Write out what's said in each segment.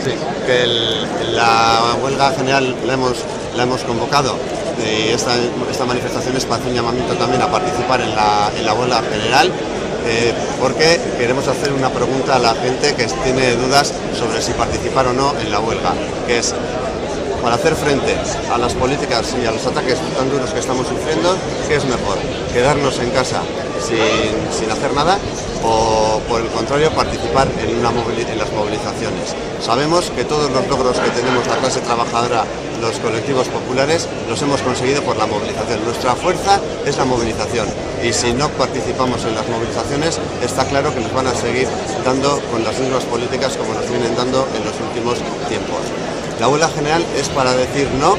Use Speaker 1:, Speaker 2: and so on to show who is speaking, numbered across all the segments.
Speaker 1: Sí, que la huelga general la hemos convocado y esta manifestación es para hacer un llamamiento también a participar en la huelga general, porque queremos hacer una pregunta a la gente que tiene dudas sobre si participar o no en la huelga, que es: para hacer frente a las políticas y a los ataques tan duros que estamos sufriendo, ¿qué es mejor? ¿Quedarnos en casa sin hacer nada o, por el contrario, participar en las movilizaciones? Sabemos que todos los logros que tenemos la clase trabajadora, los colectivos populares, los hemos conseguido por la movilización. Nuestra fuerza es la movilización, y si no participamos en las movilizaciones, está claro que nos van a seguir dando con las mismas políticas como nos vienen dando en los últimos tiempos. La huelga general es para decir no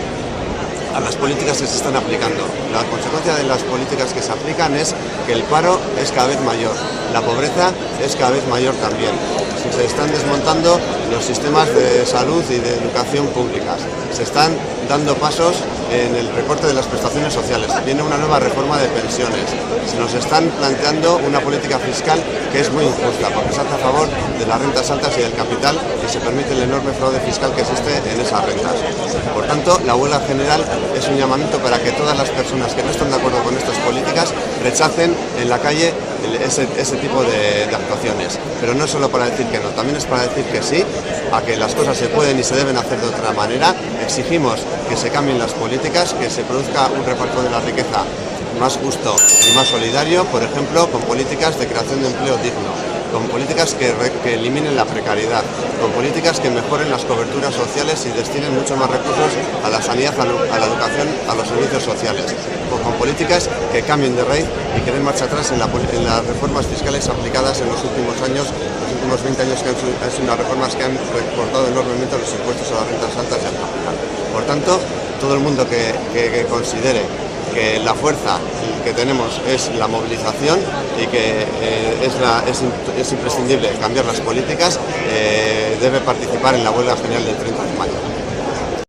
Speaker 1: a las políticas que se están aplicando. La consecuencia de las políticas que se aplican es que el paro es cada vez mayor, la pobreza es cada vez mayor también. Se están desmontando los sistemas de salud y de educación públicas. Se están dando pasos en el recorte de las prestaciones sociales. Viene una nueva reforma de pensiones. Se nos están planteando una política fiscal que es muy injusta, porque se hace a favor de las rentas altas y del capital y se permite el enorme fraude fiscal que existe en esas rentas. Por tanto, la huelga general es un llamamiento para que todas las personas que no están de acuerdo con estas políticas rechacen en la calle ese tipo de actuaciones. Pero no es solo para decir que no, también es para decir que sí, a que las cosas se pueden y se deben hacer de otra manera. Exigimos que se cambien las políticas, que se produzca un reparto de la riqueza más justo y más solidario, por ejemplo, con políticas de creación de empleo digno, con políticas que eliminen la precariedad, con políticas que mejoren las coberturas sociales y destinen mucho más recursos a la sanidad, a la educación, a los servicios sociales, con políticas que cambien de raíz y que den marcha atrás en las reformas fiscales aplicadas en los últimos años, los últimos 20 años, que han sido unas reformas que han recortado enormemente los impuestos a las rentas altas y al capital. Por tanto, todo el mundo que considere que la fuerza que tenemos es la movilización y que es imprescindible cambiar las políticas, debe participar en la huelga general del 30 de mayo.